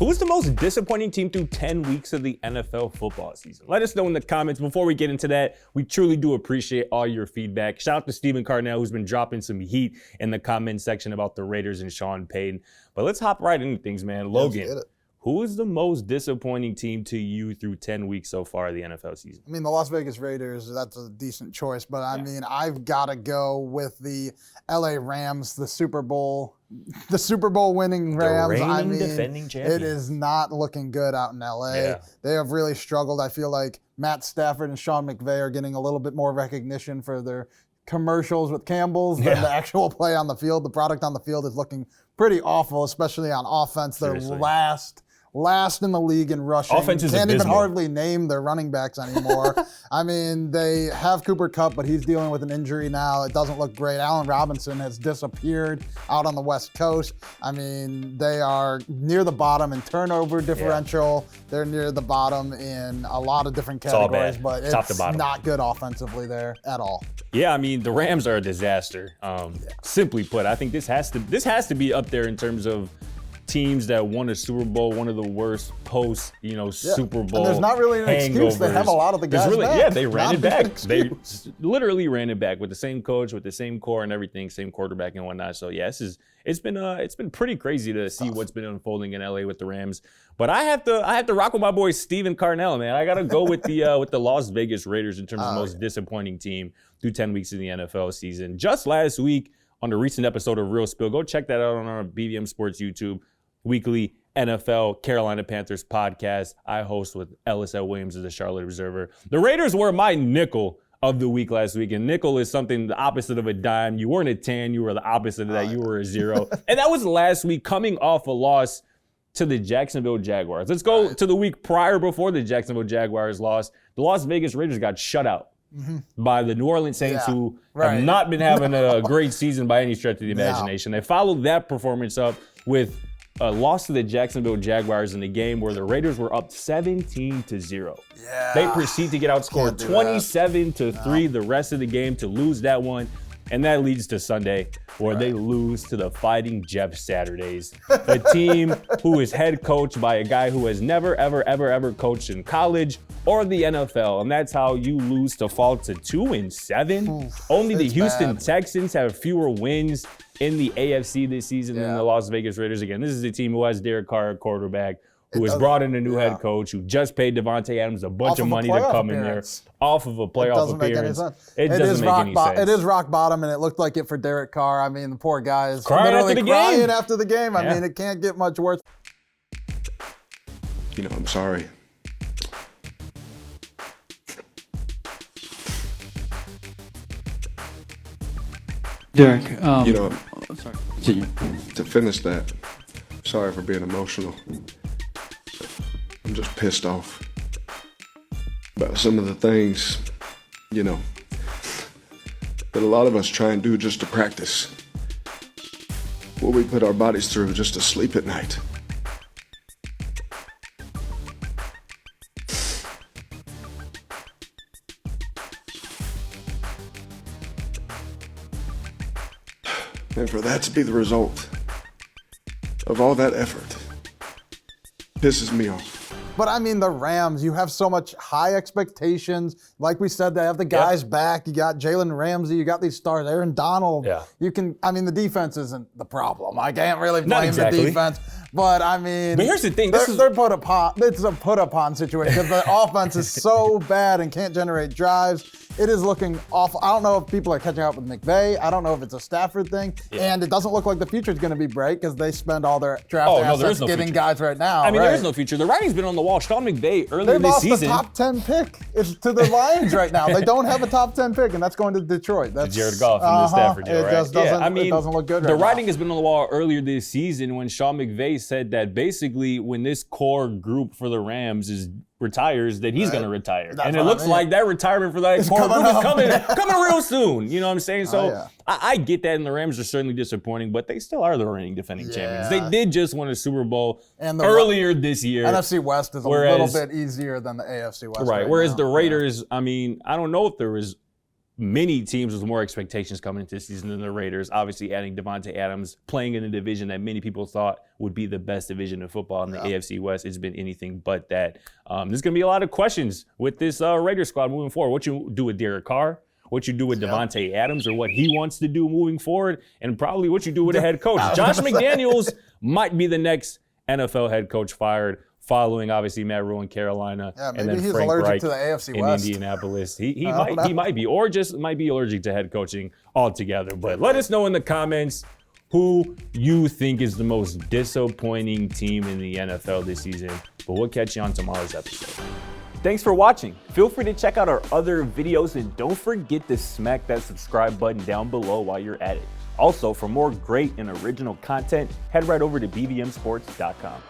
Who's the most disappointing team through 10 weeks of the NFL football season? Let us know in the comments. Before we get into that, we truly do appreciate all your feedback. Shout out to Stephen Carnell, who's been dropping some heat in the comment section about the Raiders and Sean Payton. But let's hop right into things, man. Logan, who is the most disappointing team to you through 10 weeks so far of the NFL season? I mean, the Las Vegas Raiders, that's a decent choice. But, I mean, I've got to go with the LA Rams, the Super Bowl winning Rams. The reigning defending champions. It is not looking good out in LA. Yeah. They have really struggled. I feel like Matt Stafford and Sean McVay are getting a little bit more recognition for their commercials with Campbell's than the actual play on the field. The product on the field is looking pretty awful, especially on offense. They're last in the league in rushing. Offense is Can't abysmal. even hardly name their running backs anymore. I mean, they have Cooper Kupp, but he's dealing with an injury now. It doesn't look great. Allen Robinson has disappeared out on the West Coast. I mean, they are near the bottom in turnover differential. Yeah. They're near the bottom in a lot of different categories, but it's not good offensively there at all. Yeah, I mean, the Rams are a disaster. Simply put, I think this has to be up there in terms of teams that won a Super Bowl, one of the worst post, Super Bowl. And there's not really an excuse. They have a lot of the guys back. Yeah, they ran it back. They literally ran it back with the same coach, with the same core and everything, same quarterback and whatnot. So yeah, it's been pretty crazy to see what's been unfolding in LA with the Rams. But I have to rock with my boy Stephen Carnell, man. I gotta go with the Las Vegas Raiders in terms of the most disappointing team through 10 weeks in the NFL season. Just last week on the recent episode of Real Spill, go check that out on our BVM Sports YouTube weekly NFL Carolina Panthers podcast. I host with Ellis L. Williams of the Charlotte Observer. The Raiders were my nickel of the week last week, and nickel is something the opposite of a dime. You weren't a 10, you were the opposite of that. You were a 0. And that was last week coming off a loss to the Jacksonville Jaguars. Let's go to the week prior before the Jacksonville Jaguars lost. The Las Vegas Raiders got shut out by the New Orleans Saints, who have not been having a great season by any stretch of the imagination. They followed that performance up with a loss to the Jacksonville Jaguars in a game where the Raiders were up 17-0. Yeah. They proceed to get outscored 27-3 the rest of the game to lose that one. And that leads to Sunday, where they lose to the Fighting Jeff Saturdays, a team who is head coached by a guy who has never, ever, ever, ever coached in college or the NFL. And that's how you lose to fall to 2-7. Only the Houston Texans have fewer wins in the AFC this season than the Las Vegas Raiders. Again, this is a team who has Derek Carr at quarterback, who has brought in a new head coach, who just paid Devontae Adams a bunch of money to come in there off of a playoff appearance. It doesn't make any sense. It is rock bottom, and it looked like it for Derek Carr. I mean, the poor guy is crying after the game. I mean, it can't get much worse. I'm sorry. Derek, sorry. To finish that, sorry for being emotional. I'm just pissed off about some of the things, that a lot of us try and do just to practice. What we put our bodies through just to sleep at night. And for that to be the result of all that effort pisses me off. But I mean, the Rams, you have so much high expectations. Like we said, they have the guys back. You got Jalen Ramsey. You got these stars. Aaron Donald. Yeah. The defense isn't the problem. I can't really blame the defense. But I mean, but here's the thing. They're put upon. It's a put upon situation because the offense is so bad and can't generate drives. It is looking awful. I don't know if people are catching up with McVay. I don't know if it's a Stafford thing. Yeah. And it doesn't look like the future is going to be bright because they spend all their draft assets getting guys right now. I mean, there is no future. The writing's been on the wall. Sean McVay earlier this season. They lost the top 10 pick. It's to the Lions right now. They don't have a top 10 pick, and that's going to Detroit. That's Jared Goff and the Stafford deal, right? It doesn't look good right now. The writing has been on the wall earlier this season when Sean McVay said that basically when this core group for the Rams retires, that he's going to retire. And it looks like that retirement for that core group is coming real soon. You know what I'm saying? So I get that, and the Rams are certainly disappointing, but they still are the reigning defending champions. They did just win a Super Bowl earlier this year. NFC West is a little bit easier than the AFC West. Right. Whereas the Raiders, I mean, I don't know if there was many teams with more expectations coming into this season than the Raiders. Obviously, adding Devontae Adams, playing in a division that many people thought would be the best division of football in the AFC West. It's been anything but that. There's going to be a lot of questions with this Raiders squad moving forward. What you do with Derek Carr, what you do with Devontae Adams, or what he wants to do moving forward, and probably what you do with the head coach. Josh McDaniels might be the next NFL head coach fired, following obviously Matt Rule in Carolina, and then he's Frank allergic Reich to the AFC in West. Indianapolis. He might be, or just might be allergic to head coaching altogether. But let us know in the comments who you think is the most disappointing team in the NFL this season. But we'll catch you on tomorrow's episode. Thanks for watching. Feel free to check out our other videos and don't forget to smack that subscribe button down below while you're at it. Also, for more great and original content, head right over to bvmsports.com.